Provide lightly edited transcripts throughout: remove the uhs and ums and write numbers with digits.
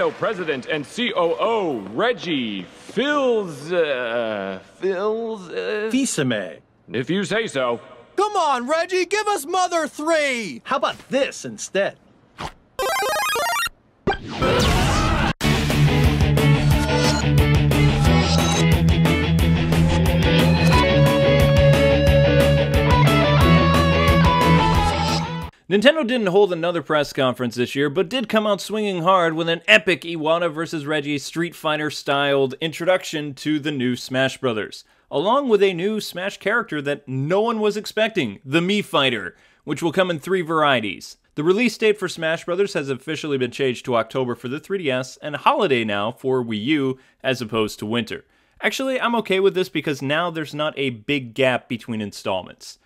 Nintendo President and COO Reggie Fisame. If you say so. Come on, Reggie, give us Mother 3! How about this instead? Nintendo didn't hold another press conference this year, but did come out swinging hard with an epic Iwata vs. Reggie Street Fighter-styled introduction to the new Smash Bros., along with a new Smash character that no one was expecting, the Mii Fighter, which will come in 3 varieties. The release date for Smash Bros. Has officially been changed to October for the 3DS, and holiday now for Wii U, as opposed to winter. Actually, I'm okay with this because now there's not a big gap between installments.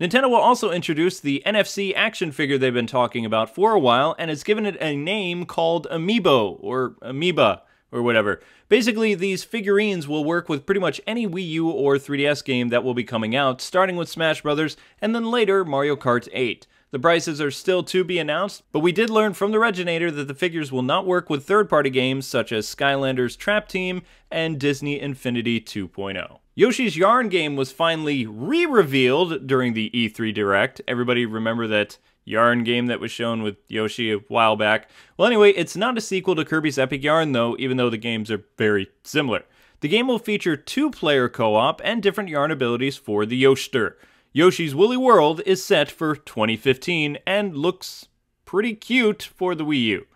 Nintendo will also introduce the NFC action figure they've been talking about for a while, and has given it a name called Amiibo, or Amoeba, or whatever. Basically, these figurines will work with pretty much any Wii U or 3DS game that will be coming out, starting with Smash Bros., and then later Mario Kart 8. The prices are still to be announced, but we did learn from the Reginator that the figures will not work with third-party games such as Skylanders Trap Team and Disney Infinity 2.0. Yoshi's Yarn game was finally re-revealed during the E3 Direct. Everybody remember that Yarn game that was shown with Yoshi a while back? Well, anyway, it's not a sequel to Kirby's Epic Yarn, though, even though the games are very similar. The game will feature 2-player co-op and different yarn abilities for the Yoshster. Yoshi's Woolly World is set for 2015 and looks pretty cute for the Wii U.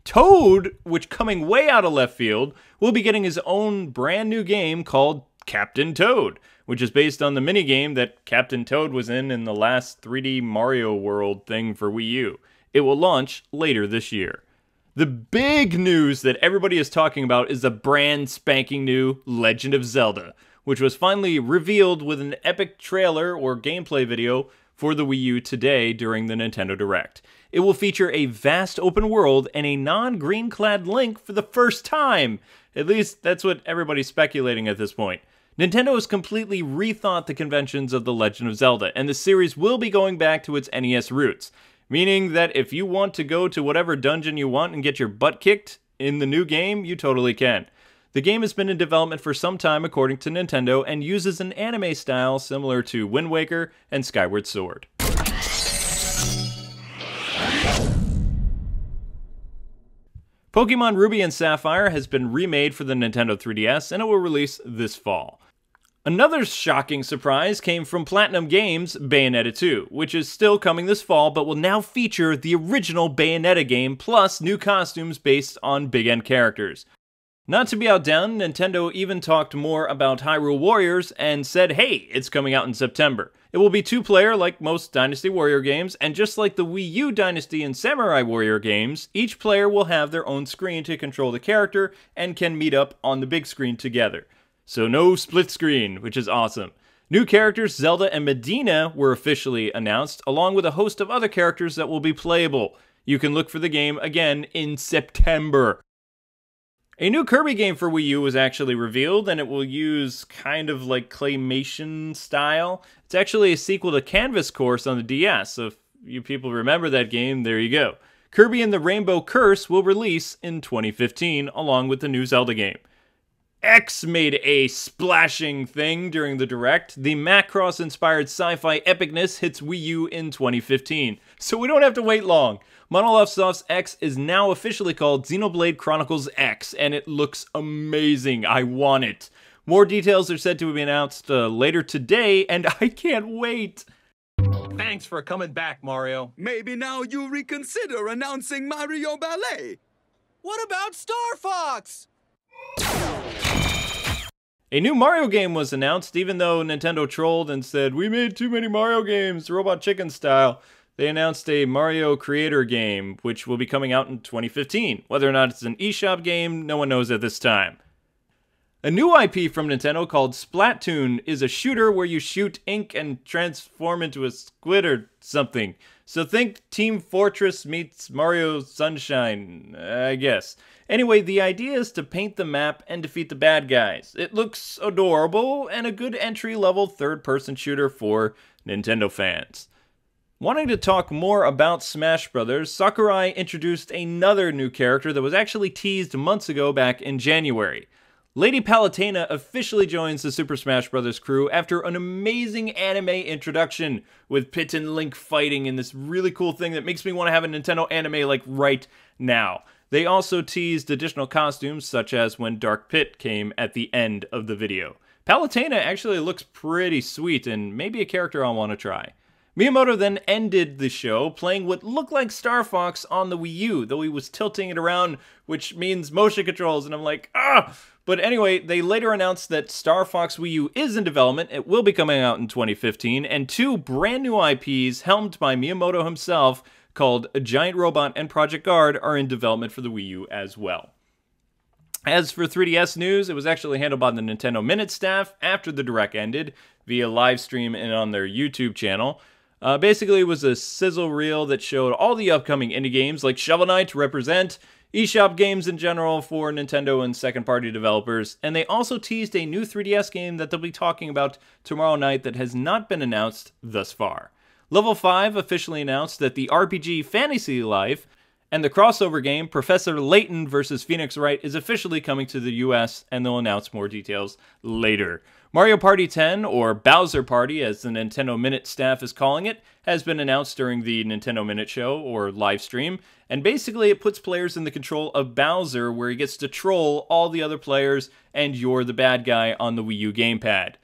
Toad, which coming way out of left field, will be getting his own brand new game called Captain Toad, which is based on the minigame that Captain Toad was in the last 3D Mario World thing for Wii U. It will launch later this year. The big news that everybody is talking about is the brand spanking new Legend of Zelda, which was finally revealed with an epic trailer or gameplay video for the Wii U today during the Nintendo Direct. It will feature a vast open world and a non-green clad Link for the first time. At least that's what everybody's speculating at this point. Nintendo has completely rethought the conventions of The Legend of Zelda, and the series will be going back to its NES roots, meaning that if you want to go to whatever dungeon you want and get your butt kicked in the new game, you totally can. The game has been in development for some time according to Nintendo, and uses an anime style similar to Wind Waker and Skyward Sword. Pokemon Ruby and Sapphire has been remade for the Nintendo 3DS, and it will release this fall. Another shocking surprise came from Platinum Games' Bayonetta 2, which is still coming this fall, but will now feature the original Bayonetta game, plus new costumes based on Big End characters. Not to be outdone, Nintendo even talked more about Hyrule Warriors and said, hey, it's coming out in September. It will be 2-player like most Dynasty Warrior games, and just like the Wii U Dynasty and Samurai Warrior games, each player will have their own screen to control the character and can meet up on the big screen together. So no split screen, which is awesome. New characters Zelda and Medina were officially announced, along with a host of other characters that will be playable. You can look for the game again in September. A new Kirby game for Wii U was actually revealed, and it will use kind of like claymation style. It's actually a sequel to Canvas Course on the DS, so if you people remember that game, there you go. Kirby and the Rainbow Curse will release in 2015, along with the new Zelda game. X made a splashing thing during the Direct. The Macross-inspired sci-fi epicness hits Wii U in 2015, so we don't have to wait long. Monolith Soft's X is now officially called Xenoblade Chronicles X, and it looks amazing. I want it. More details are said to be announced later today, and I can't wait. Thanks for coming back, Mario. Maybe now you reconsider announcing Mario Ballet. What about Star Fox? A new Mario game was announced, even though Nintendo trolled and said, we made too many Mario games, Robot Chicken style. They announced a Mario Creator game, which will be coming out in 2015. Whether or not it's an eShop game, no one knows at this time. A new IP from Nintendo called Splatoon is a shooter where you shoot ink and transform into a squid or something. So think Team Fortress meets Mario Sunshine, I guess. Anyway, the idea is to paint the map and defeat the bad guys. It looks adorable and a good entry-level third-person shooter for Nintendo fans. Wanting to talk more about Smash Bros., Sakurai introduced another new character that was actually teased months ago back in January. Lady Paluenta officially joins the Super Smash Bros. Crew after an amazing anime introduction, with Pit and Link fighting in this really cool thing that makes me want to have a Nintendo anime like right now. They also teased additional costumes, such as when Dark Pit came at the end of the video. Paluenta actually looks pretty sweet and maybe a character I'll want to try. Miyamoto then ended the show playing what looked like Star Fox on the Wii U, though he was tilting it around, which means motion controls, and I'm like, ah! But anyway, they later announced that Star Fox Wii U is in development. It will be coming out in 2015, and two brand new IPs helmed by Miyamoto himself, called Giant Robot and Project Guard, are in development for the Wii U as well. As for 3DS news, it was actually handled by the Nintendo Minute staff after the Direct ended, via live stream and on their YouTube channel. Basically, it was a sizzle reel that showed all the upcoming indie games like Shovel Knight to represent, eShop games in general for Nintendo and second-party developers, and they also teased a new 3DS game that they'll be talking about tomorrow night that has not been announced thus far. Level 5 officially announced that the RPG Fantasy Life and the crossover game Professor Layton vs. Phoenix Wright is officially coming to the US, and they'll announce more details later. Mario Party 10, or Bowser Party as the Nintendo Minute staff is calling it, has been announced during the Nintendo Minute show, or live stream, and basically it puts players in the control of Bowser, where he gets to troll all the other players, and you're the bad guy on the Wii U gamepad.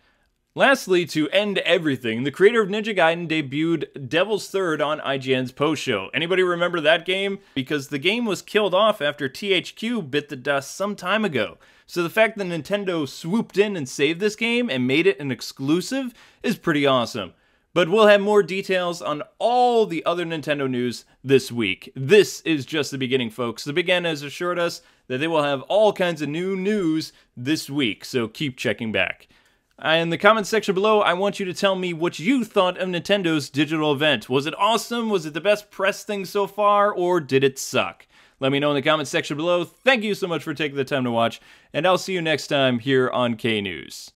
Lastly, to end everything, the creator of Ninja Gaiden debuted Devil's Third on IGN's post-show. Anybody remember that game? Because the game was killed off after THQ bit the dust some time ago. So the fact that Nintendo swooped in and saved this game and made it an exclusive is pretty awesome. But we'll have more details on all the other Nintendo news this week. This is just the beginning, folks. The Big N has assured us that they will have all kinds of new news this week, so keep checking back. In the comments section below, I want you to tell me what you thought of Nintendo's digital event. Was it awesome? Was it the best press thing so far? Or did it suck? Let me know in the comments section below. Thank you so much for taking the time to watch, and I'll see you next time here on K News.